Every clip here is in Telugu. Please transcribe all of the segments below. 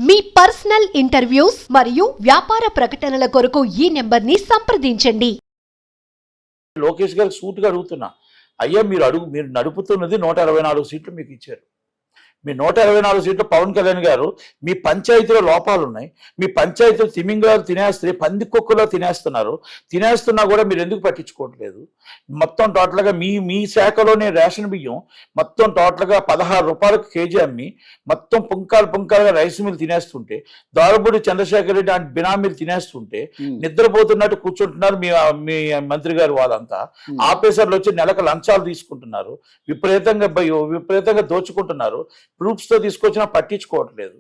మీ పర్సనల్ ఇంటర్వ్యూస్ మరియు వ్యాపార ప్రకటనల కొరకు ఈ నెంబర్ని సంప్రదించండి. లోకేష్ గారికి సూటిగా అడుగుతున్నా, అయ్యా మీరు నడుపుతున్నది 124 సీట్లు మీకు ఇచ్చారు. మీ 124 సీట్లు పవన్ కళ్యాణ్ గారు మీ పంచాయతీలో లోపాలు ఉన్నాయి. మీ పంచాయతీలో తిమింగలాలు తినేస్తే పందికొక్కులో తినేస్తున్నా కూడా మీరు ఎందుకు పట్టించుకోవట్లేదు? మొత్తం టోటల్గా మీ శాఖలోనే రేషన్ బియ్యం మొత్తం టోటల్గా 16 రూపాయలకు కేజీ అమ్మి మొత్తం పుంకాలుగా రైస్ మిల్ తినేస్తుంటే, దారుబూడి చంద్రశేఖర్ రెడ్డి అంటే బినామీలు తినేస్తుంటే నిద్రపోతున్నట్టు కూర్చుంటున్నారు మీ మంత్రి గారు. వాళ్ళంతా ఆఫీసర్లు వచ్చి నెలకు లంచాలు తీసుకుంటున్నారు, విపరీతంగా దోచుకుంటున్నారు. ప్రూఫ్స్ తో తీసుకొచ్చినా పట్టించుకోవట్లేదు.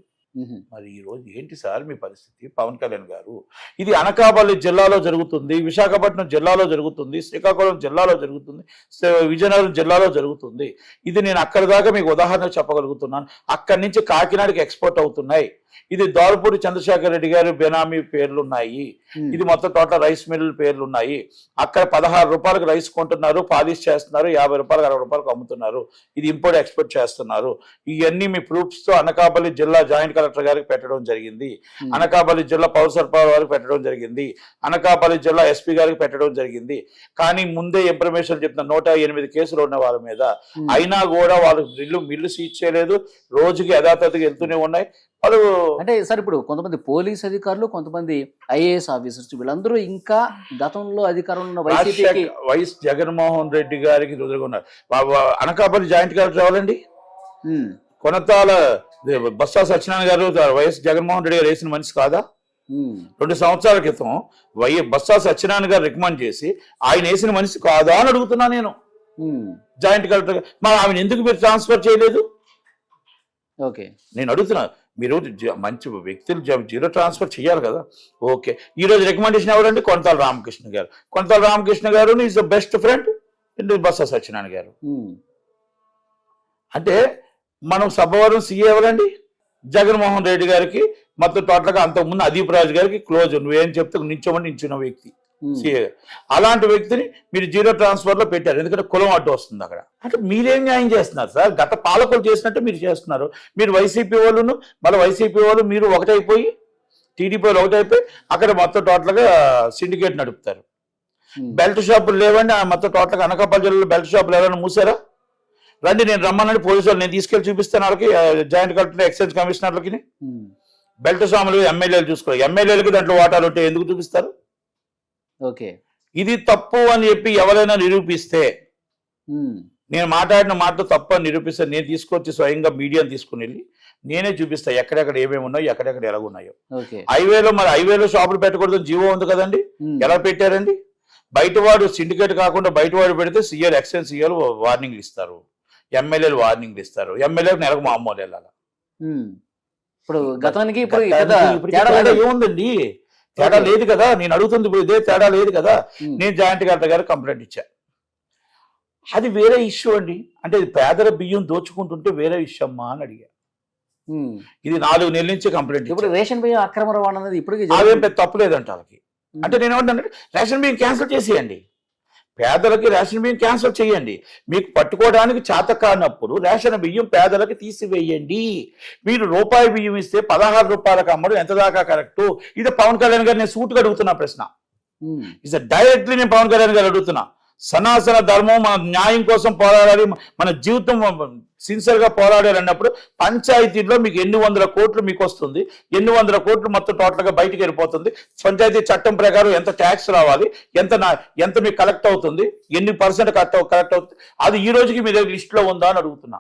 మరి ఈ రోజు ఏంటి సార్ మీ పరిస్థితి? పవన్ కళ్యాణ్ గారు, ఇది అనకాపల్లి జిల్లాలో జరుగుతుంది, విశాఖపట్నం జిల్లాలో జరుగుతుంది, శ్రీకాకుళం జిల్లాలో జరుగుతుంది, విజయనగరం జిల్లాలో జరుగుతుంది. ఇది నేను అక్కడి దాకా మీకు ఉదాహరణ చెప్పగలుగుతున్నాను. అక్కడి నుంచి కాకినాడకి ఎక్స్పోర్ట్ అవుతున్నాయి. ఇది దారుపూడి చంద్రశేఖర్ రెడ్డి గారి బెనామీ పేర్లు ఉన్నాయి. ఇది మొత్తం టోటల్ రైస్ మిల్లుల పేర్లు ఉన్నాయి. అక్కడ 16 రూపాయలకు రైస్ కొంటున్నారు, పాలిష్ చేస్తున్నారు, 50 రూపాయలకు 60 రూపాయలకు అమ్ముతున్నారు. ఇది ఇంపోర్ట్ ఎక్స్పోర్ట్ చేస్తున్నారు. ఇవన్నీ మీ ప్రూఫ్స్ తో అనకాపల్లి జిల్లా జాయింట్ కలెక్టర్ గారికి పెట్టడం జరిగింది, అనకాపల్లి జిల్లా పౌర సరఫరా వారికి పెట్టడం జరిగింది, అనకాపల్లి జిల్లా ఎస్పీ గారికి పెట్టడం జరిగింది. కానీ ముందే ఇన్ఫర్మేషన్ చెప్తున్న 108 కేసులు ఉన్న వాళ్ళ మీద అయినా కూడా వాళ్ళు మిల్లు సీజ్ చేయలేదు. రోజుకి యథాతథిగా వెళ్తూనే ఉన్నాయి. అంటే సార్, ఇప్పుడు కొంతమంది పోలీస్ అధికారులు, కొంతమంది ఐఏఎస్ ఆఫీసర్స్, వీళ్ళందరూ ఇంకా గతంలో అధికారంలో ఉన్న వైఎస్ జగన్మోహన్ రెడ్డి గారికి ఎదుర్కొన్నారు. అనకాపల్లి జాయింట్ కలెక్టర్ ఎవరండి? కొనతాల బొత్స సత్యనారాయణ గారు వైఎస్ జగన్మోహన్ రెడ్డి గారు వేసిన మనిషి కాదా? 2 సంవత్సరాల క్రితం బొత్స సత్యనారాయణ గారు రికమెండ్ చేసి ఆయన వేసిన మనిషి కాదా అని అడుగుతున్నా నేను. జాయింట్ కలెక్టర్ మరి ఆమెను ఎందుకు మీరు ట్రాన్స్ఫర్ చేయలేదు? ఓకే, నేను అడుగుతున్నా. మీరు మంచి వ్యక్తులు జీరో ట్రాన్స్ఫర్ చేయాలి కదా. ఓకే, ఈ రోజు రికమెండేషన్ ఎవరండి? కొనతాల రామకృష్ణ గారు. కొనతాల రామకృష్ణ గారు is the best friend Botsa Satyanarayana గారు. అంటే మనం సభవరం సీఏ ఎవరండి? జగన్మోహన్ రెడ్డి గారికి మొత్తం టోటల్గా అంతకుముందు అదీప్ రాజు గారికి క్లోజ్. నువ్వేం చెప్తే నించిన వ్యక్తి సీఏ. అలాంటి వ్యక్తిని మీరు జీరో ట్రాన్స్ఫర్ లో పెట్టారు, ఎందుకంటే కులం అడ్డు వస్తుంది అక్కడ. అంటే మీరేం న్యాయం చేస్తున్నారు సార్? గత పాలకులు చేసినట్టు మీరు చేస్తున్నారు. మీరు వైసీపీ వాళ్ళను మళ్ళీ వైసీపీ వాళ్ళు మీరు ఒకటైపోయి టీడీపీ వాళ్ళు ఒకటైపోయి అక్కడ మొత్తం టోటల్గా సిండికేట్ నడుపుతారు. బెల్ట్ షాపులు లేవండి మొత్తం టోటల్గా. అనకాపల్లి జిల్లాలో బెల్ట్ షాపులు ఎవరైనా మూసారా? రండి, నేను రమ్మనండి పోలీసు వాళ్ళు, నేను తీసుకెళ్ళి చూపిస్తాను వాళ్ళకి, జాయింట్ కలెక్టర్ ఎక్సైజ్ కమిషనర్లకి. బెల్ట్ షాపులు ఎమ్మెల్యేలు చూసుకోవాలి. ఎమ్మెల్యేలకి దాంట్లో వాటాలు ఉంటే ఎందుకు చూపిస్తారు? ఓకే, ఇది తప్పు అని చెప్పి ఎవరైనా నిరూపిస్తే, నేను మాట్లాడిన మాట తప్పు అని నిరూపిస్తే, నేను తీసుకొచ్చి స్వయంగా మీడియాని తీసుకుని వెళ్ళి నేనే చూపిస్తా ఎక్కడెక్కడ ఏమేమి ఉన్నాయో, ఎక్కడెక్కడ ఎలాగున్నాయో. హైవేలో షాపులు పెట్టకూడదు జీవో ఉంది కదండి, ఎలా పెట్టారండి? బయటవాడు సిండికేట్ కాకుండా బయటవాడు పెడితే సీఎల్ ఎక్సైజ్ సీఎల్ వార్నింగ్లు ఇస్తారు, ఎమ్మెల్యేలు వార్నింగ్లు ఇస్తారు. ఎమ్మెల్యేలకు నెలకు మామూలు వెళ్ళాలి. ఇప్పుడు గతానికి ఏముందండి? తేడా లేదు కదా. నేను అడుగుతుంది ఇప్పుడు ఇదే తేడా లేదు కదా. నేను జాయింట్ కలెక్టర్ గారు కంప్లైంట్ ఇచ్చా, అది వేరే ఇష్యూ అండి. అంటే పేదల బియ్యం దోచుకుంటుంటే వేరే ఇష్యూ అమ్మా అని అడిగా. ఇది 4 నెలల నుంచి కంప్లైంట్. ఇప్పుడు రేషన్ బియ్యం అక్రమ రవాణా అనేది ఇప్పుడు అదేం తప్పులేదంట వాళ్ళకి. అంటే నేను ఏమంటానంటే రేషన్ బియ్యం క్యాన్సిల్ చేసేయండి, పేదలకి రేషన్ బియ్యం క్యాన్సిల్ చేయండి. మీకు పట్టుకోవడానికి చేత కానప్పుడు రేషన్ బియ్యం పేదలకి తీసివేయండి. మీరు రూపాయి బియ్యం ఇస్తే 16 రూపాయలకు అమ్మడం ఎంత దాకా కరెక్టు? ఇది పవన్ కళ్యాణ్ గారు నేను సూటుగా అడుగుతున్నా ప్రశ్న. ఇది డైరెక్ట్లీ నేను పవన్ కళ్యాణ్ గారు అడుగుతున్నా. సనాతన ధర్మం, మన న్యాయం కోసం పోరాడాలి, మన జీవితం సిన్సియర్గా పోరాడాలి అన్నప్పుడు పంచాయతీలో మీకు ఎన్ని వందల కోట్లు మీకు వస్తుంది, ఎన్ని వందల కోట్లు మొత్తం టోటల్గా బయటికి వెళ్ళిపోతుంది. పంచాయతీ చట్టం ప్రకారం ఎంత ట్యాక్స్ రావాలి, ఎంత మీకు కలెక్ట్ అవుతుంది, ఎన్ని % కలెక్ట్ అవుతుంది, అది ఈ రోజుకి మీ దగ్గర లిస్టులో ఉందా అని అడుగుతున్నా.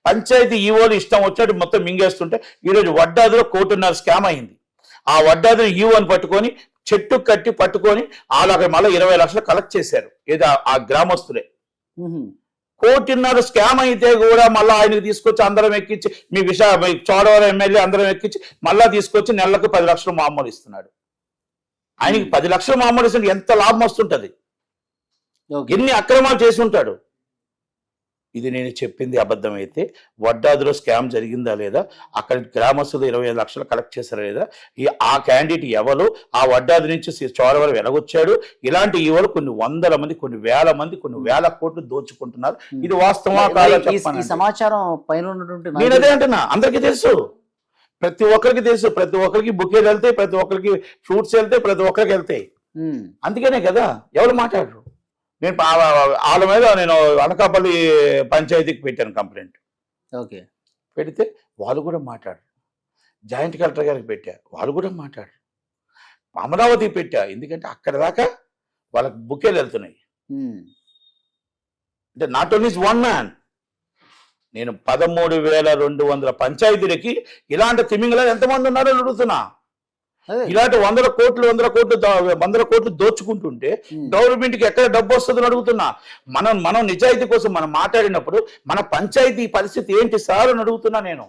పంచాయతీ ఈవోలు ఇష్టం వచ్చినట్టు మొత్తం మింగేస్తుంటే ఈరోజు వడ్డాదిలో 1.5 కోటి స్కామ్ అయింది. ఆ వడ్డాదిలో ఈవోని పట్టుకొని చెట్టు కట్టి పట్టుకొని వాళ్ళకి మళ్ళీ 20 లక్షలు కలెక్ట్ చేశారు. ఏదో ఆ గ్రామస్తులే. 1.5 కోటి స్కామ్ అయితే కూడా మళ్ళీ ఆయనకు తీసుకొచ్చి అందరం ఎక్కించి మీ చోడవరం ఎమ్మెల్యే అందరం ఎక్కించి మళ్ళా తీసుకొచ్చి నెలకు 10 లక్షలు మామూలు ఇస్తున్నాడు. ఆయనకి 10 లక్షలు మామూలు ఇస్తుంటే ఎంత లాభం వస్తుంటది? ఎన్ని అక్రమాలు చేసి ఉంటాడు? ఇది నేను చెప్పింది అబద్ధమైతే వడ్డాదిలో స్కామ్ జరిగిందా లేదా, అక్కడ గ్రామస్తులు 25 లక్షలు కలెక్ట్ చేశారా లేదా, ఆ క్యాండిడేట్ ఎవరు, ఆ వడ్డాది నుంచి చోరవరం వెలగొచ్చాడు, ఇలాంటి ఈవోలు కొన్ని వందల మంది, కొన్ని వేల మంది, కొన్ని వేల కోట్లు దోచుకుంటున్నారు. ఇది వాస్తవా కాదా చెప్పండి. సమాచారం పైన నేను అదే అంటున్నా, అందరికీ తెలుసు. ప్రతి ఒక్కరికి తెలుసు, ప్రతి ఒక్కరికి బుకేలు వెళ్తాయి, ప్రతి ఒక్కరికి ఫ్రూట్స్ వెళ్తాయి, ప్రతి ఒక్కరికి వెళ్తాయి. అందుకనే కదా ఎవరు మాట్లాడరు. నేను వాళ్ళ మీద నేను అనకాపల్లి పంచాయతీకి పెట్టాను కంప్లైంట్. ఓకే. పెడితే వాళ్ళు కూడా మాట్లాడరు. జాయింట్ కలెక్టర్ గారికి పెట్టా, వాళ్ళు కూడా మాట్లాడరు. అమరావతికి పెట్టా, ఎందుకంటే అక్కడ దాకా వాళ్ళకి బుకేలు వెళ్తున్నాయి. అంటే నాట్ ఓన్లీ వన్ మ్యాన్. నేను 13,200 పంచాయతీలకి ఇలాంటి తిమింగళాలు ఎంతమంది ఉన్నారో అడుగుతున్నా. ఇలాంటి 100 కోట్లు దోచుకుంటుంటే గవర్నమెంట్ కి ఎక్కడ డబ్బు వస్తుందని అడుగుతున్నా. మనం నిజాయితీ కోసం మనం మాట్లాడినప్పుడు మన పంచాయతీ పరిస్థితి ఏంటి సార్ అని అడుగుతున్నా నేను.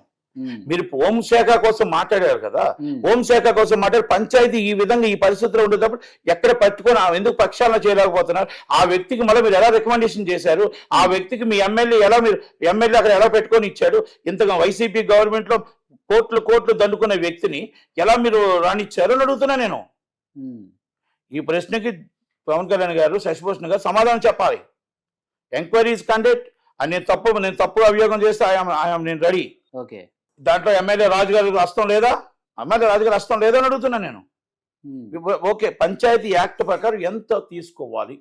మీరు హోంశాఖ కోసం మాట్లాడారు కదా, హోంశాఖ కోసం మాట్లాడి పంచాయతీ ఈ విధంగా ఈ పరిస్థితిలో ఉండేటప్పుడు ఎక్కడ పట్టుకొని ఎందుకు పక్షాలను చేయలేకపోతున్నారు? ఆ వ్యక్తికి మళ్ళీ మీరు ఎలా రికమెండేషన్ చేశారు? ఆ వ్యక్తికి మీ ఎమ్మెల్యే అక్కడ ఎలా పెట్టుకొని ఇచ్చాడు? ఇంతగా వైసీపీ గవర్నమెంట్ లో కోట్లు దండుకున్న వ్యక్తిని ఎలా మీరు రానిచ్చారు అని అడుగుతున్నా నేను. ఈ ప్రశ్నకి పవన్ కళ్యాణ్ గారు, శశిభూషణ్ గారు సమాధానం చెప్పాలి. Enquiries conduct. నేను తప్పు అభియోగం చేస్తే నేను రెడీ. ఓకే. దాంట్లో ఎమ్మెల్యే రాజు గారికి హస్తం లేదా? ఎమ్మెల్యే రాజు గారి హస్తం లేదా అని అడుగుతున్నా నేను. ఓకే, పంచాయతీ యాక్ట్ ప్రకారం ఎంత తీసుకోవాలి?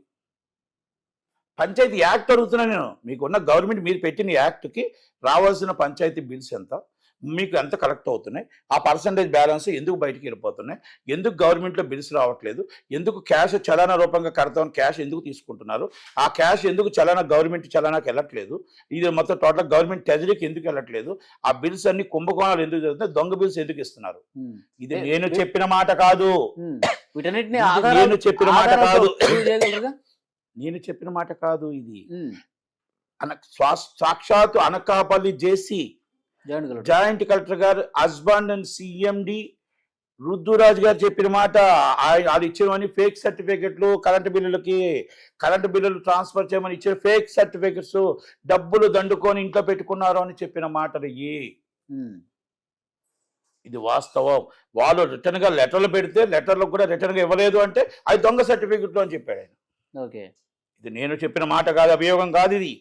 పంచాయతీ యాక్ట్ అడుగుతున్నా నేను. మీకున్న గవర్నమెంట్ మీరు పెట్టిన యాక్ట్కి రావాల్సిన పంచాయతీ బిల్స్ ఎంత, మీకు ఎంత కలెక్ట్ అవుతున్నాయి, ఆ పర్సంటేజ్ బ్యాలెన్స్ ఎందుకు బయటికి వెళ్ళిపోతున్నాయి, ఎందుకు గవర్నమెంట్లో బిల్స్ రావట్లేదు, ఎందుకు క్యాష్ చలానా రూపంగా కడతామని క్యాష్ ఎందుకు తీసుకుంటున్నారు, ఆ క్యాష్ ఎందుకు గవర్నమెంట్ చలానాకి వెళ్ళట్లేదు, ఇది మొత్తం టోటల్ గవర్నమెంట్ ట్రెజరీకి ఎందుకు వెళ్ళట్లేదు, ఆ బిల్స్ అన్ని కుంభకోణాలు ఎందుకు జరుగుతున్నాయి, దొంగ బిల్స్ ఎందుకు ఇస్తున్నారు? ఇది నేను చెప్పిన మాట కాదు. నేను చెప్పిన మాట కాదు. నేను చెప్పిన మాట కాదు. ఇది సాక్షాత్తు అనకాపల్లి జేసీ జాయింట్ కలెక్టర్ గారు హస్బెండ్ అండ్ సిఎండి రుద్దురాజు గారు చెప్పిన మాట. వాళ్ళు ఇచ్చేవని ఫేక్ సర్టిఫికెట్లు, కరెంటు బిల్లులు ట్రాన్స్ఫర్ చేయమని ఇచ్చే ఫేక్ సర్టిఫికెట్స్, డబ్బులు దండుకొని ఇంట్లో పెట్టుకున్నారు అని చెప్పిన మాటలు ఇది వాస్తవం. వాళ్ళు రిటర్న్ గా లెటర్లు పెడితే లెటర్లకు కూడా రిటర్న్ గా ఇవ్వలేదు అంటే అది దొంగ సర్టిఫికెట్లు అని చెప్పాడు ఆయన. ఓకే. ఇది నేను చెప్పిన మాట కాదు, అభియోగం కాదు ఇది.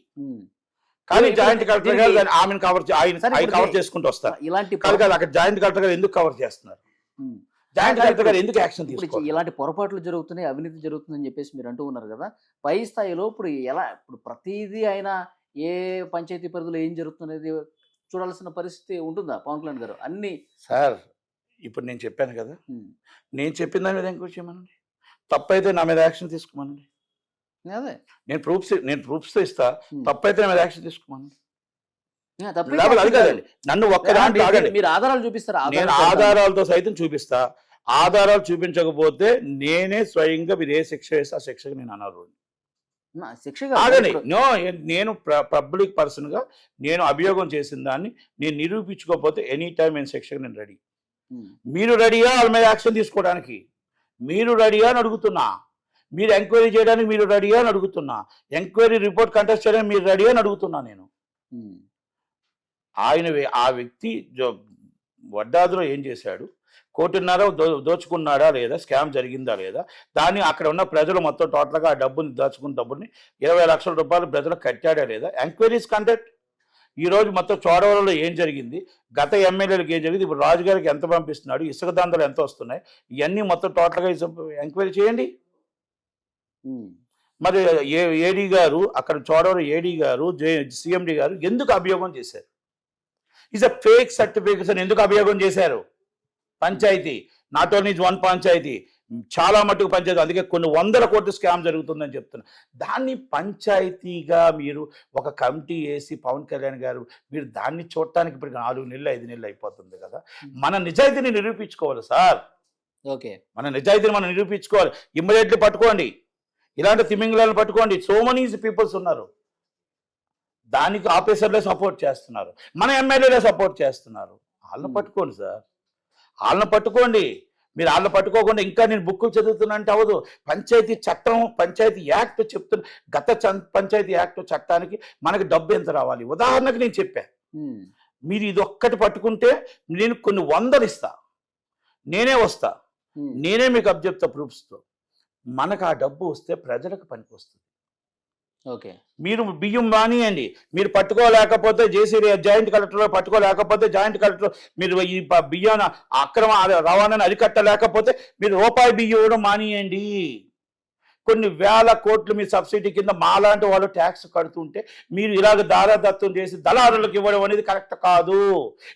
కానీ జాయింట్ కలెక్టర్ గారు ఆమెను కవర్ చేసుకుంటూ వస్తారు. ఇలాంటి అక్కడ జాయింట్ కలెక్టర్ గారు ఎందుకు కవర్ చేస్తున్నారు? జాయింట్ కలెక్టర్ గారు ఎందుకు యాక్షన్ తీసుకుంటారు? ఇలాంటి పొరపాట్లు జరుగుతున్నాయి, అవినీతి జరుగుతుందని చెప్పేసి మీరు అంటూ ఉన్నారు కదా. పై స్థాయిలో ఇప్పుడు ప్రతిదీ ఆయన ఏ పంచాయతీ పరిధిలో ఏం జరుగుతున్నది చూడాల్సిన పరిస్థితి ఉంటుందా పవన్ కళ్యాణ్ గారు? అన్ని సార్ ఇప్పుడు నేను చెప్పాను కదా, నేను చెప్పిన దాని మీద ఎంక్వైరీ చేయమనండి, తప్పైతే నా మీద యాక్షన్ తీసుకోమనండి. అదే నేను ప్రూఫ్స్ ఇస్తా, తప్పైతే నా మీద యాక్షన్ తీసుకోమనండి. అది కాదండి, నన్ను ఒక్కదాంట్లో మీరు ఆధారాలు చూపిస్తారా? నేను ఆధారాలతో సైతం చూపిస్తా. ఆధారాలు చూపించకపోతే నేనే స్వయంగా మీరు ఏ శిక్ష వేస్తే ఆ శిక్షకు నేను అనర్హుడిని. నేను పబ్లిక్ పర్సన్ గా నేను అభియోగం చేసిన దాన్ని నేను నిరూపించుకోకపోతే ఎనీ టైం నేను శిక్షకు నేను రెడీ. మీరు రెడీగా వాళ్ళ మీద యాక్షన్ తీసుకోవడానికి? మీరు రెడీగా అని అడుగుతున్నా. మీరు ఎంక్వైరీ చేయడానికి మీరు రెడీగా అని అడుగుతున్నా. ఎంక్వైరీ రిపోర్ట్ కంటెస్ట్ చేయడానికి మీరు రెడీగా అని అడుగుతున్నా నేను. ఆ వ్యక్తి వడ్డాదులో ఏం చేశాడు, 1.5 దోచుకున్నాడా లేదా, స్కామ్ జరిగిందా లేదా, దాన్ని అక్కడ ఉన్న ప్రజలు మొత్తం టోటల్గా ఆ డబ్బుని దోచుకున్న డబ్బుని 20 లక్షల రూపాయలు ప్రజలకు కట్టాడా లేదా, ఎంక్వైరీస్ కండక్ట్. ఈరోజు మొత్తం చోడవరంలో ఏం జరిగింది, గత ఎమ్మెల్యేలకు ఏం జరిగింది, ఇప్పుడు రాజుగారికి ఎంత పంపిస్తున్నాడు, ఇసుక దందలు ఎంత వస్తున్నాయి, ఇవన్నీ మొత్తం టోటల్గా ఎంక్వైరీ చేయండి. మరి ఏడీ గారు అక్కడ చోడవరం ఏడీ గారు సిఎండి గారు ఎందుకు అభియోగం చేశారు? ఈజ్ అ ఫేక్ సర్టిఫికేట్స్ అని ఎందుకు అభియోగం చేశారు? Panchayat not only one panchayat, చాలా మట్టుకు పంచాయతీ, అందుకే కొన్ని 100 కోట్ల స్కామ్ జరుగుతుందని చెప్తున్నా. దాన్ని పంచాయతీగా మీరు ఒక కమిటీ వేసి పవన్ కళ్యాణ్ గారు మీరు దాన్ని చూడటానికి ఇప్పుడు 4 నెలలు 5 నెలలు అయిపోతుంది కదా. మన నిజాయితీని నిరూపించుకోవాలి సార్. ఓకే, మన నిజాయితీని మనం నిరూపించుకోవాలి. ఇమ్మీడియట్లీ పట్టుకోండి, ఇలాంటి తిమింగళాలను పట్టుకోండి. సో మెనీ పీపుల్స్ ఉన్నారు, దానికి ఆఫీసర్లే సపోర్ట్ చేస్తున్నారు, మన ఎమ్మెల్యేలే సపోర్ట్ చేస్తున్నారు. వాళ్ళని పట్టుకోండి సార్, వాళ్ళని పట్టుకోండి. మీరు వాళ్ళని పట్టుకోకుండా ఇంకా నేను బుక్కులు చదువుతున్నా అంటే అవ్వదు. పంచాయతీ చట్టం, పంచాయతీ యాక్ట్ చెప్తున్నా. గత పంచాయతీ యాక్ట్ చట్టానికి మనకి డబ్బు ఎంత రావాలి, ఉదాహరణకు నేను చెప్పా. మీరు ఇది ఒక్కటి పట్టుకుంటే నేను కొన్ని 100 ఇస్తా, నేనే వస్తా, నేనే మీకు అబ్జెప్తా ప్రూఫ్స్తో. మనకు ఆ డబ్బు వస్తే ప్రజలకు పనికి వస్తుంది. ఓకే. మీరు బియ్యం మానియండి. మీరు పట్టుకోలేకపోతే జేసీ జాయింట్ కలెక్టర్ పట్టుకోలేకపోతే జాయింట్ కలెక్టర్ మీరు ఈ బియ్యాన అక్రమ రవాణాను అరికట్టలేకపోతే మీరు రూపాయి బియ్యం ఇవ్వడం మానియండి. కొన్ని వేల కోట్లు మీ సబ్సిడీ కింద మాలాంటి వాళ్ళు ట్యాక్స్ కడుతుంటే మీరు ఇలాగ దారాదత్తం చేసి దళారులకు ఇవ్వడం అనేది కరెక్ట్ కాదు.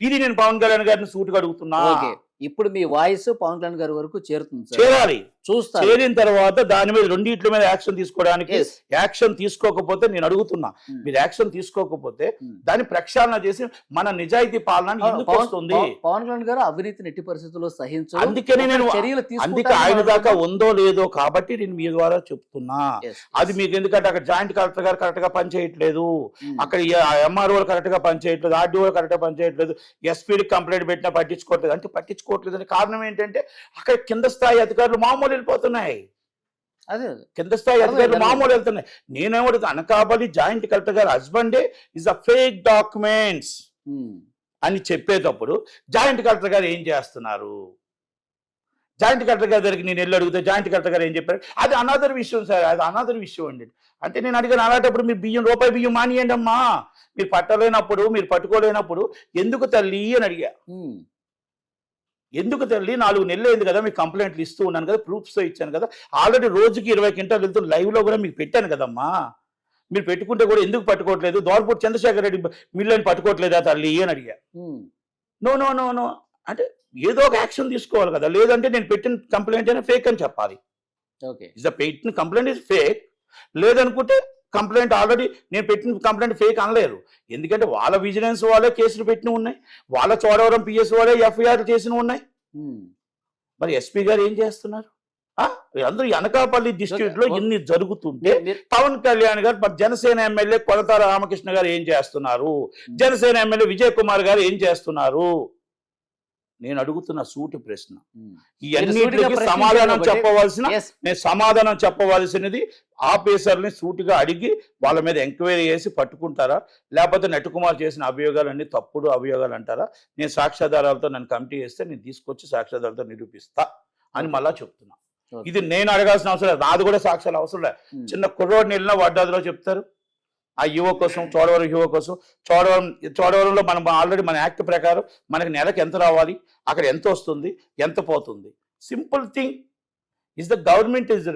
ఇది నేను పవన్ కళ్యాణ్ గారిని సూటిగా అడుగుతున్నా. ఓకే. ఇప్పుడు మీ వాయిస్ పవన్ కళ్యాణ్ గారి వరకు చేరుతుంది సార్. చేరాలి. చూస్తా. చేరిన తర్వాత దాని మీద రెండిట్ల మీద యాక్షన్ తీసుకోవడానికి యాక్షన్ తీసుకోకపోతే నేను అడుగుతున్నా, మీరు యాక్షన్ తీసుకోకపోతే దాన్ని ప్రక్షాళన చేసి మన నిజాయితీ పాలన ఎందుకు వస్తుంది? పవన్ కళ్యాణ్ గారు అవినీతిని ఎట్టి పరిస్థితుల్లో సహించరు. అందుకని నేను చర్యలు అందుకే ఆయన దాకా ఉందో లేదో కాబట్టి నేను మీ ద్వారా చెప్తున్నా. అది మీకు ఎందుకంటే అక్కడ జాయింట్ కలెక్టర్ గారు కరెక్ట్ గా పనిచేయట్లేదు, అక్కడ ఎంఆర్ఓ కరెక్ట్ గా పనిచేయట్లేదు, ఆర్డీఓ కరెక్ట్ గా పనిచేయట్లేదు, ఎస్పీడి కంప్లైంట్ పెట్టినా పట్టించుకోవట్లేదు. అంటే పట్టించుకోవట్లేదు అని కారణం ఏంటంటే అక్కడ కింద స్థాయి అధికారులు మామూలు వెళ్ళిపోతున్నాయి. అదే కింద స్థాయి అధికారులు మామూలు వెళ్తున్నాయి. నేనేమడుగుతా, అనకాపల్లి జాయింట్ కలెక్టర్ గారు హస్బెండే ఇస్ అ ఫేక్ డాక్యుమెంట్స్ అని చెప్పేటప్పుడు జాయింట్ కలెక్టర్ గారు ఏం చేస్తున్నారు? జాయింట్ కలెక్టర్ గారి దగ్గరికి నేను వెళ్ళి అడిగితే జాయింట్ కలెక్టర్ గారు ఏం చెప్పారు? అది అనదర్ విషయం సార్, అది అనదర్ విషయం అండి. అంటే నేను అడిగాను, అలాంటప్పుడు మీరు రూపాయి బియ్యం మానియండి అమ్మా. మీరు పట్టలేనప్పుడు, మీరు పట్టుకోలేనప్పుడు ఎందుకు తల్లి అని అడిగా. ఎందుకు తల్లి, 4 నెలలు అయింది కదా మీకు కంప్లైంట్లు ఇస్తూ ఉన్నాను కదా, ప్రూఫ్స్తో ఇచ్చాను కదా, ఆల్రెడీ రోజుకి 20 క్వింటాలు వెళ్తున్న లైవ్లో కూడా మీకు పెట్టాను కదమ్మా. మీరు పెట్టుకుంటే కూడా ఎందుకు పట్టుకోవట్లేదు? దోర్పూర్ చంద్రశేఖర్ రెడ్డి మిల్లుని పట్టుకోవట్లేదా తల్లి అని అడిగా. నో నో నో నో అంటే ఏదో ఒక యాక్షన్ తీసుకోవాలి కదా, లేదంటే నేను పెట్టిన కంప్లైంట్ అయినా ఫేక్ అని చెప్పాలి. ఇస్ ద పెట్టిన కంప్లైంట్ ఇస్ ఫేక్. లేదనుకుంటే కంప్లైంట్ ఆల్రెడీ నేను పెట్టిన కంప్లైంట్ ఫేక్ అనలేరు. ఎందుకంటే వాళ్ళ విజిలెన్స్ వాళ్ళే కేసులు పెట్టిన ఉన్నాయి, వాళ్ళ చోడవరం పిఎస్ వాళ్ళే ఎఫ్ఐఆర్ చేసిన ఉన్నాయి. మరి ఎస్పీ గారు ఏం చేస్తున్నారు? అందరూ అనకాపల్లి డిస్ట్రిక్ట్ లో ఇన్ని జరుగుతుంటే పవన్ కళ్యాణ్ గారు, జనసేన ఎమ్మెల్యే కొనతాల రామకృష్ణ గారు ఏం చేస్తున్నారు? జనసేన ఎమ్మెల్యే విజయ్ కుమార్ గారు ఏం చేస్తున్నారు? నేను అడుగుతున్న సూటి ప్రశ్న. ఇవన్నిటికి సమాధానం చెప్పవలసినది ఆఫీసర్ని సూటిగా అడిగి వాళ్ళ మీద ఎంక్వైరీ చేసి పట్టుకుంటారా, లేకపోతే నెట్టుకుమార్ చేసిన అభియోగాలన్నీ తప్పుడు అభియోగాలు అంటారా? నేను సాక్ష్యాధారాలతో నన్ను కమిటీ చేస్తే నేను తీసుకొచ్చి సాక్ష్యాధారాలతో నిరూపిస్తా అని మళ్ళా చెప్తున్నా. ఇది నేను అడగాల్సిన అవసరం లేదు, నాది కూడా సాక్ష్యాలు అవసరం లేదు. చిన్న కుర్రోడిని వెళ్ళినా వడ్డాదిలో చెప్తారు. ఆ యువ కోసం, చోడవరం యువ కోసం, చోడవరంలో మనం ఆల్రెడీ మన యాక్ట్ ప్రకారం మనకి నెలకు ఎంత రావాలి, అక్కడ ఎంత వస్తుంది, ఎంత పోతుంది. Simple thing is the government is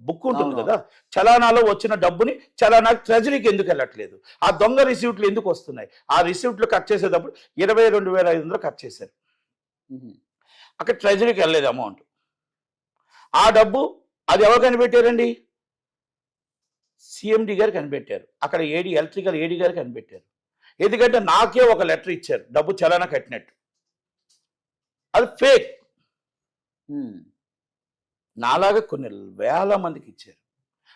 book ఉంటుంది కదా, చలానాలో వచ్చిన డబ్బుని చలానా ట్రెజరీకి ఎందుకు వెళ్ళట్లేదు? ఆ దొంగ రిసీప్ట్లు ఎందుకు వస్తున్నాయి? ఆ రిసీప్ట్లు కట్ చేసేటప్పుడు 22,500 కట్ చేశారు, అక్కడ ట్రెజరీకి వెళ్ళలేదు అమౌంట్. ఆ డబ్బు అది ఎవరు కనిపెట్టారండి? సిఎండి గారు కనిపెట్టారు. అక్కడ ఎలక్ట్రికల్ ఏడీ గారు కనిపెట్టారు. ఎందుకంటే నాకే ఒక లెటర్ ఇచ్చారు డబ్బు చలానా కట్టినట్టు, అది ఫేక్. నాలాగా కొన్ని వేల మందికి ఇచ్చారు.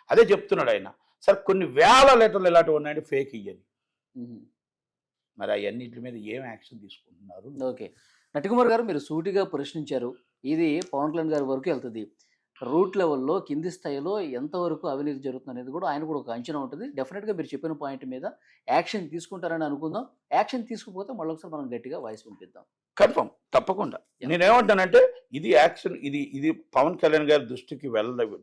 అదే చెప్తున్నాడు ఆయన, సార్ కొన్ని వేల లెటర్లు ఇలాంటివి ఉన్నాయండి ఫేక్ ఇయ్యని. మరి అవన్నిటి మీద ఏం యాక్షన్ తీసుకుంటున్నారు? ఓకే, నటికుమార్ గారు మీరు సూటిగా ప్రశ్నించారు. ఇది పవన్ కళ్యాణ్ గారి వరకు వెళ్తుంది. రూట్ లెవెల్లో కింది స్థాయిలో ఎంతవరకు అవినీతి జరుగుతుంది అనేది కూడా ఆయన కూడా ఒక అంచనా ఉంటుంది. డెఫినెట్గా మీరు చెప్పిన పాయింట్ మీద యాక్షన్ తీసుకుంటారని అనుకుందాం. యాక్షన్ తీసుకుపోతే మళ్ళీ ఒకసారి మనం గట్టిగా వాయిస్ పంపిద్దాం. కన్ఫర్మ్, తప్పకుండా. నేనేమంటానంటే ఇది యాక్షన్, ఇది పవన్ కళ్యాణ్ గారి దృష్టికి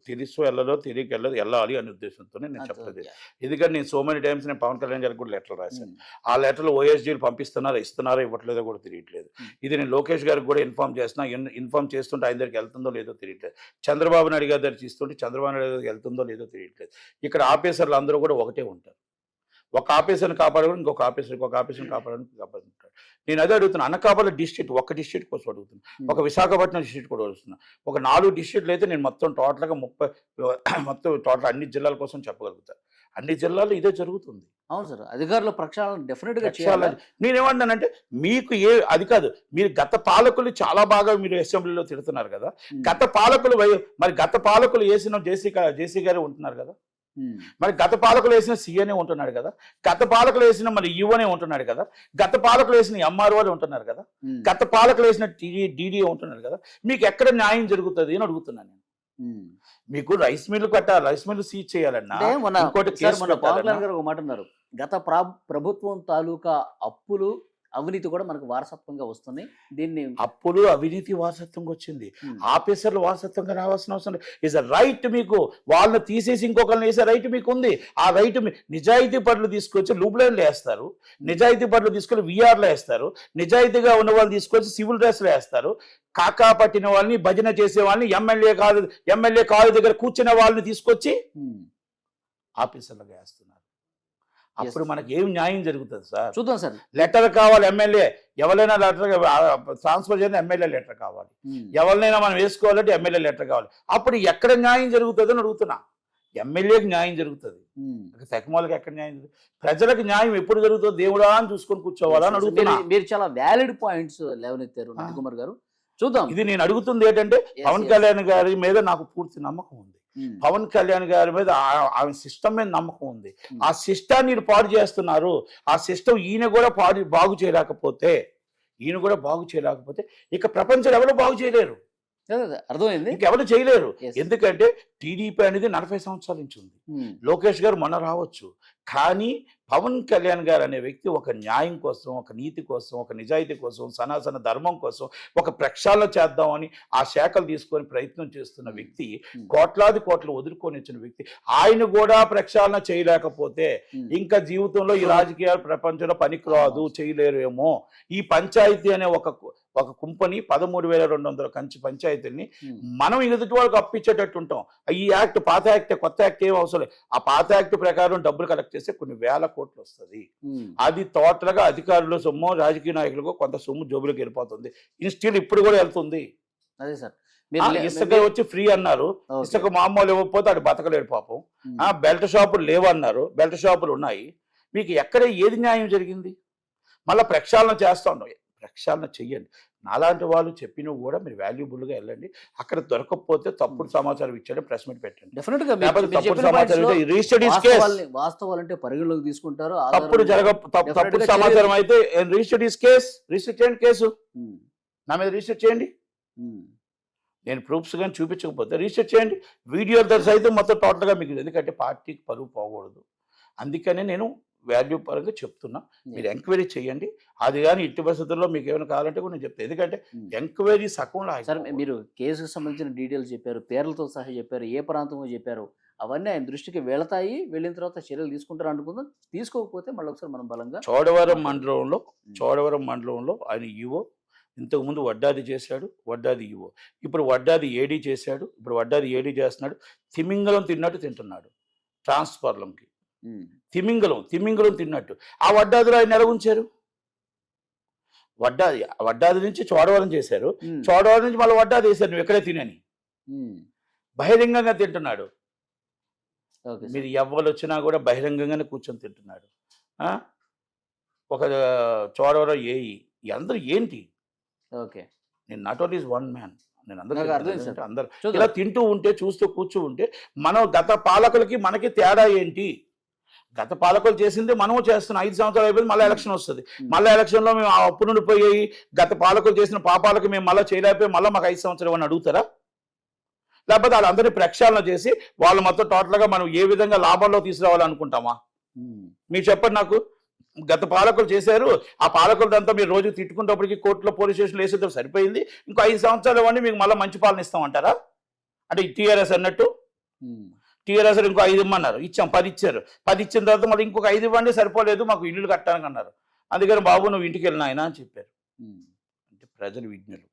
తెలుసు వెళ్ళదో తెలియక వెళ్ళాలి అనే ఉద్దేశంతోనే నేను చెప్పలేదు. ఎందుకంటే నేను సో మెనీ టైమ్స్ నేను పవన్ కళ్యాణ్ గారికి కూడా లెటర్లు రాశాను. ఆ లెటర్లు ఓఎస్డీలు ఇస్తున్నారో ఇవ్వట్లేదో కూడా తెలియట్లేదు. ఇది నేను లోకేష్ గారికి కూడా ఇన్ఫార్మ్ చేస్తుంటే ఆయన దగ్గరికి వెళ్తుందో లేదో తెలియట్లేదు. చంద్రబాబు నాయుడు గారి దగ్గర తీస్తుంటే చంద్రబాబు నాయుడు గారికి వెళ్తుందో లేదో తెలియట్లేదు. ఇక్కడ ఆఫీసర్లు అందరూ కూడా ఒకటే ఉంటారు. ఒక ఆఫీసర్ని కాపాడడం ఇంకొక ఆఫీసర్ని కాపాడుతుంటాడు. నేను అదే అడుగుతున్నా, అనకాపల్లి డిస్ట్రిక్ట్ ఒక డిస్ట్రిక్ట్ కోసం అడుగుతున్నా, ఒక విశాఖపట్నం డిస్ట్రిక్ట్ కూడా అడుగుతున్నా. ఒక 4 డిస్ట్రిక్ట్లు అయితే నేను మొత్తం టోటల్గా 30 టోటల్ అన్ని జిల్లాల కోసం చెప్పగలుగుతాను. అన్ని జిల్లాల్లో ఇదే జరుగుతుంది. అవును సార్, అధికారుల ప్రక్షాళన డెఫినెట్గా చేయాలి. నేనేమంటానంటే మీకు అది కాదు, మీరు గత పాలకులు చాలా బాగా మీరు అసెంబ్లీలో తిడుతున్నారు కదా, గత పాలకులు వేసిన జేసీ గారు ఉంటున్నారు కదా, మరి గత పాలకులు వేసిన సీఎనే ఉంటున్నాడు కదా, గత పాలకులు వేసిన మరి యువనే ఉంటున్నాడు కదా, గత పాలకులు వేసిన ఎంఆర్ఓలే ఉంటున్నారు కదా, గత పాలకులు వేసిన డీడీఏ ఉంటున్నారు కదా, మీకు ఎక్కడ న్యాయం జరుగుతుంది అని అడుగుతున్నాను నేను. మీకు రైస్ మిల్లు సీజ్ చేయాలన్నా ఇంకోటి పవన్ కళ్యాణ్ గారు ఒక మాట అన్నారు, గత ప్రభుత్వం తాలూకా అప్పులు అవినీతి కూడా మనకు వారసత్వంగా వస్తుంది. దీన్ని అప్పుడు అవినీతి వారసత్వంగా వచ్చింది. ఉమ్, ఆఫీసర్లు వారసత్వంగా రావాల్సిన అవసరం లేదు. ఇస్ అ రైట్ మీకు. వాళ్ళని తీసేసి ఇంకొకరిని వేసే రైట్ మీకు ఉంది. ఆ రైట్ నిజాయితీ పనులు తీసుకొచ్చి లూబ్లైన్లు వేస్తారు, నిజాయితీ పనులు తీసుకొని విఆర్లు వేస్తారు, నిజాయితీగా ఉన్న వాళ్ళు తీసుకొచ్చి సివిల్ డ్రెస్లు వేస్తారు, కాకా పట్టిన వాళ్ళని భజన చేసే వాళ్ళని ఎమ్మెల్యే కాలు దగ్గర కూర్చునే వాళ్ళని తీసుకొచ్చి ఉమ్. ఆఫీసర్లుగా వేస్తున్నారు. అప్పుడు మనకి ఏం న్యాయం జరుగుతుంది సార్? చూద్దాం సార్. లెటర్ కావాలి ఎమ్మెల్యే, ఎవరైనా లెటర్ ట్రాన్స్ఫర్ చేయాలి ఎమ్మెల్యే లెటర్ కావాలి, ఉమ్, ఎవరినైనా మనం వేసుకోవాలంటే ఎమ్మెల్యే లెటర్ కావాలి. అప్పుడు ఎక్కడ న్యాయం జరుగుతుంది అని అడుగుతున్నా. ఎమ్మెల్యేకి న్యాయం జరుగుతుంది, ఉమ్. తెకమాలకి ఎక్కడ న్యాయం జరుగుతుంది? ప్రజలకు న్యాయం ఎప్పుడు జరుగుతుందో దేవుడా అని చూసుకొని కూర్చోవాలా అని అడుగుతున్నా. మీరు చాలా వ్యాలిడ్ పాయింట్స్ లేవనెత్తారు నందకుమార్ గారు. చూద్దాం. ఇది నేను అడుగుతుంది ఏంటంటే Yes, పవన్ yes. కళ్యాణ్ గారి మీద నాకు పూర్తి నమ్మకం ఉంది. ఉమ్, పవన్ కళ్యాణ్ గారి మీద ఆమె సిస్టమ్ మీద నమ్మకం ఉంది. ఉమ్. ఆ సిస్టాన్ని ఈయన పాడు చేస్తున్నారు. ఆ సిస్టమ్ ఈయన కూడా బాగు చేయలేకపోతే ఇక ప్రపంచం ఎవరు బాగు చేయలేరు, అదే, అదే, అర్థమైంది. ఇంకెవరు చేయలేరు. Yes. ఎందుకంటే టీడీపీ అనేది 40 సంవత్సరాల నుంచి ఉంది. ఉమ్, లోకేష్ గారు మొన్న రావచ్చు, కానీ పవన్ కళ్యాణ్ గారు అనే వ్యక్తి ఒక న్యాయం కోసం, ఒక నీతి కోసం, ఒక నిజాయితీ కోసం, సనాతన ధర్మం కోసం ఒక ప్రక్షాళన చేద్దామని ఆ శాఖలు తీసుకొని ప్రయత్నం చేస్తున్న వ్యక్తి, కోట్లాది కోట్లు వదులుకొని వచ్చిన వ్యక్తి, ఆయన కూడా ప్రక్షాళన చేయలేకపోతే ఇంకా జీవితంలో ఈ రాజకీయ ప్రపంచంలో పనికిరాదు, చేయలేరేమో. ఈ పంచాయతీ అనే ఒక కుంపని 13,200 కంచి పంచాయతీల్ని మనం ఎదుటి వాళ్ళకి అప్పించేటట్టు ఉంటాం. ఈ యాక్ట్ పాత యాక్ట్, కొత్త యాక్ట్ ఏం అవసరం లేదు. ఆ పాత యాక్ట్ ప్రకారం డబ్బులు కలెక్ట్ చేస్తే కొన్ని వేల కోట్లు వస్తుంది. అది టోటల్గా అధికారుల సొమ్ము, రాజకీయ నాయకులకు కొంత సొమ్ము జోబులకు వెళ్ళిపోతుంది. ఇన్స్టిల్ ఇప్పుడు కూడా వెళ్తుంది. అదే సార్. ఇసుక వచ్చి ఫ్రీ అన్నారు, ఇసుక మామూలు ఇవ్వకపోతే అది బతకలేడు పాపం. బెల్ట్ షాపులు లేవన్నారు, బెల్ట్ షాపులు ఉన్నాయి. మీకు ఎక్కడ ఏది న్యాయం జరిగింది? మళ్ళీ ప్రక్షాళన చేస్తా ఉన్నాం. ప్రక్షాళన చెయ్యండి. నాలాంటి వాళ్ళు చెప్పినవి కూడా మీరు వాల్యుబుల్గా వెళ్ళండి. అక్కడ దొరకకపోతే తప్పుడు సమాచారం ఇచ్చాడు ప్రెస్ మీట్ పెట్టండి. డెఫినెట్ గా తప్పుడు సమాచారం వాస్తవాలంటే పరిగణలోకి తీసుకుంటారు. తప్పుడు సమాచారం అయితే రిజిస్టర్డ్ ఈస్ రిజిస్టర్ చేయండి, కేసు నా మీద రిజిస్టర్ చేయండి. నేను ప్రూఫ్స్ కానీ చూపించకపోతే రిజిస్టర్ చేయండి. వీడియో సైతం మొత్తం టోటల్గా మీకు, ఎందుకంటే పార్టీకి పరువు పోకూడదు. అందుకనే నేను వాల్యూ పరంగా చెప్తున్నా, మీరు ఎంక్వైరీ చేయండి. అది కానీ ఇట్టి పరిస్థితుల్లో మీకు ఏమైనా కావాలంటే కూడా నేను చెప్తాను. ఎందుకంటే ఎంక్వైరీ సగంలో సార్, మీరు కేసుకు సంబంధించిన డీటెయిల్స్ చెప్పారు, పేర్లతో సహా చెప్పారు, ఏ ప్రాంతంలో చెప్పారు, అవన్నీ ఆయన దృష్టికి వెళతాయి. వెళ్ళిన తర్వాత చర్యలు తీసుకుంటారు అనుకుందాం. తీసుకోకపోతే మళ్ళీ ఒకసారి మనం బలంగా చోడవరం మండలంలో ఆయన ఈవో, ఇంతకుముందు వడ్డాది చేశాడు, వడ్డాది ఈవో, ఇప్పుడు వడ్డాది ఏడీ చేశాడు, ఇప్పుడు వడ్డాది ఏడీ చేస్తున్నాడు. తిమింగలం తిన్నట్టు తింటున్నాడు ట్రాన్స్ఫార్లంకి. తిమింగలం తిన్నట్టు ఆ వడ్డాదిలో ఆయన ఎలా ఉంచారు? వడ్డాది నుంచి చోడవరం చేశారు, చోడవరం నుంచి మళ్ళీ వడ్డాది వేశారు, నువ్వు ఎక్కడే తినని బహిరంగంగా తింటున్నాడు. మీరు ఎవ్వరు వచ్చినా కూడా బహిరంగంగానే కూర్చొని తింటున్నాడు. ఒక చోడవరం ఏఈ, అందరూ ఏంటి? నేను నాట్ ఓన్లీ వన్ మ్యాన్, నేను అందరూ ఇలా తింటూ ఉంటే, చూస్తూ కూర్చు ఉంటే, మనం గత పాలకులకి మనకి తేడా ఏంటి? గత పాలకులు చేసింది మనము చేస్తున్నాం. 5 సంవత్సరాలు అయిపోయింది, మళ్ళీ ఎలక్షన్ వస్తుంది. మళ్ళీ ఎలక్షన్లో మేము అప్పు నుండి పోయి గత పాలకులు చేసిన పాపాలకి మేము మళ్ళీ చేయలేకపోయి మళ్ళీ మాకు 5 సంవత్సరాలు అని అడుగుతారా? లేకపోతే వాళ్ళందరినీ ప్రక్షాళన చేసి వాళ్ళు మొత్తం టోటల్గా మనం ఏ విధంగా లాభంలో తీసుకురావాలనుకుంటామా? మీరు చెప్పండి నాకు. గత పాలకులు చేశారు, ఆ పాలకులదంతా మీరు రోజు తిట్టుకున్నప్పటికీ కోర్టులో పోలీస్ స్టేషన్లో వేసేదో సరిపోయింది, ఇంకో 5 సంవత్సరాలు ఇవ్వండి మీకు మళ్ళీ మంచి పాలన ఇస్తామంటారా? అంటే టీఆర్ఎస్ అన్నట్టు టీఆర్ఎస్ ఇంకో 5 ఇమ్మన్నారు, ఇచ్చాం, 10 ఇచ్చారు. 10 ఇచ్చిన తర్వాత మళ్ళీ ఇంకొక 5 ఇవ్వండి, సరిపోలేదు, మాకు ఇల్లు కట్టడానికి అన్నారు. అందుకని బాబు నువ్వు ఇంటికి వెళ్ళిన ఆయన అని చెప్పారు. అంటే ప్రజలు విజ్ఞులు,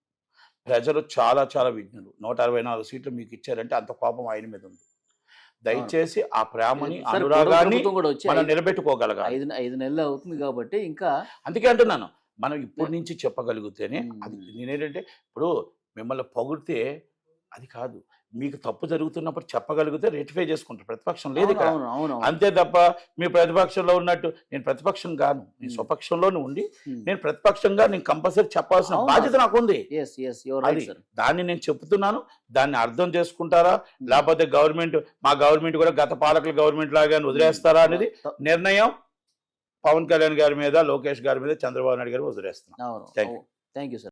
ప్రజలు చాలా చాలా విజ్ఞులు. 164 సీట్లు మీకు ఇచ్చారంటే అంత కోపం ఆయన మీద ఉంది. దయచేసి ఆ ప్రేమని, అనురాగాన్ని మనం నిలబెట్టుకోగలగాలి. 5 నెలలు అవుతుంది కాబట్టి ఇంకా, అందుకే అంటున్నాను, మనం ఇప్పటి నుంచి చెప్పగలిగితేనే అది. నేనేంటంటే ఇప్పుడు మిమ్మల్ని పొగిడితే అది కాదు, మీకు తప్పు జరుగుతున్నప్పుడు చెప్పగలిగితే రెక్టిఫై చేసుకుంటారు. ప్రతిపక్షం లేదు ఇక్కడ, అంతే తప్ప మీ ప్రతిపక్షంలో ఉన్నట్టు నేను ప్రతిపక్షం గాను, నేను స్వపక్షంలోనే ఉండి నేను ప్రతిపక్షంగా నేను కంపల్సరీ చెప్పాల్సిన బాధ్యత నాకు ఉంది. దాన్ని నేను చెప్తున్నాను. దాన్ని అర్థం చేసుకుంటారా, లేకపోతే మా గవర్నమెంట్ కూడా గత పాలకుల గవర్నమెంట్ లాగా వదిలేస్తారా అనేది నిర్ణయం పవన్ కళ్యాణ్ గారి మీద, లోకేష్ గారి మీద, చంద్రబాబు నాయుడు గారి మీద వదిలేస్తున్నాను. Thank you sir.